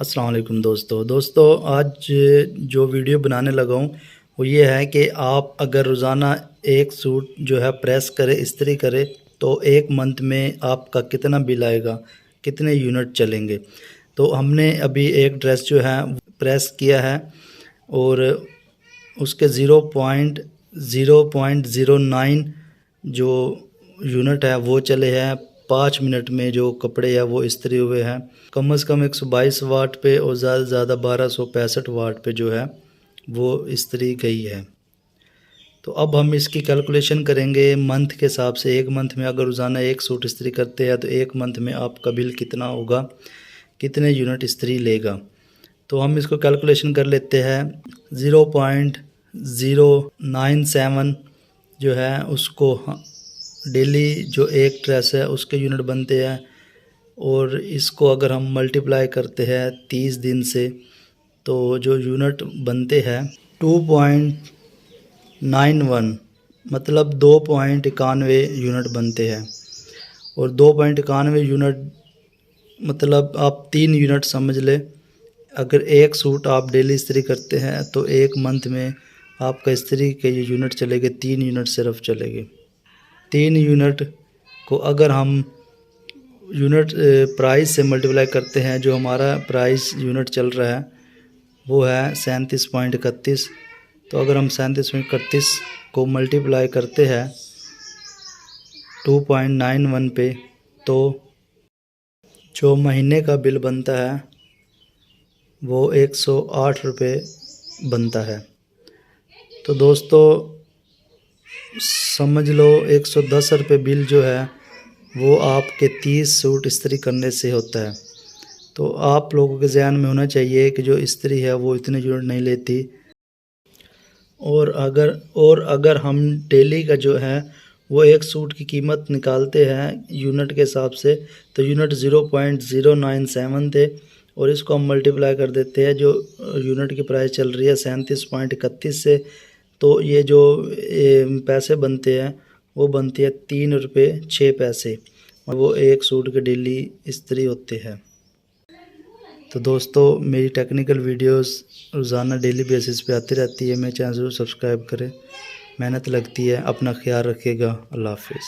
अस्सलाम वालेकुम दोस्तों आज जो वीडियो बनाने लगा हूँ वो ये है कि आप अगर रोज़ाना एक सूट जो है प्रेस करे इस्त्री करे तो एक मंथ में आपका कितना बिल आएगा, कितने यूनिट चलेंगे। तो हमने अभी एक ड्रेस जो है प्रेस किया है और उसके 0.09 जो यूनिट है वो चले हैं 5 मिनट में। जो कपड़े हैं वो इस्त्री हुए हैं कम से कम 122 वाट पे और ज़्यादा से ज़्यादा 1265 वाट पे जो है वो इस्त्री गई है। तो अब हम इसकी कैलकुलेशन करेंगे मंथ के हिसाब से। एक मंथ में अगर रोज़ाना एक सूट इस्त्री करते हैं तो एक मंथ में आपका बिल कितना होगा, कितने यूनिट इस्त्री लेगा। तो हम इसको कैलकुलेशन कर लेते हैं। 0.097 जो है उसको डेली जो एक ड्रेस है उसके यूनिट बनते हैं और इसको अगर हम मल्टीप्लाई करते हैं 30 दिन से तो जो यूनिट बनते हैं 2.91 मतलब 2.91 यूनिट बनते हैं। और 2.91 यूनिट मतलब आप 3 यूनिट समझ ले। अगर एक सूट आप डेली इस्त्री करते हैं तो एक मंथ में आपका इस्त्री के ये यूनिट चलेंगे 3 यूनिट सिर्फ चलेंगे। 3 यूनिट को अगर हम यूनिट प्राइस से मल्टीप्लाई करते हैं, जो हमारा प्राइस यूनिट चल रहा है वो है 37.31। तो अगर हम 37.31 को मल्टीप्लाई करते हैं 2.91 पे तो जो महीने का बिल बनता है वो 108 रुपये बनता है। तो दोस्तों समझ लो 110 रुपये बिल जो है वो आपके 30 सूट इस्त्री करने से होता है। तो आप लोगों के ज़हन में होना चाहिए कि जो इस्त्री है वो इतने यूनिट नहीं लेती। और अगर हम डेली का जो है वो एक सूट की कीमत निकालते हैं यूनिट के हिसाब से तो यूनिट 0.097 थे और इसको हम मल्टीप्लाई कर देते हैं जो यूनिट की प्राइस चल रही है 37.31 से। तो ये जो पैसे बनते हैं वो बनती है 3 रुपये 6 पैसे और वो एक सूट के डेली इस्त्री होते हैं। तो दोस्तों मेरी टेक्निकल वीडियोस रोज़ाना डेली बेसिस पे आती रहती है। मेरे चैनल ज़रूर सब्सक्राइब करें, मेहनत लगती है। अपना ख्याल रखिएगा। अल्लाह हाफ़िज़।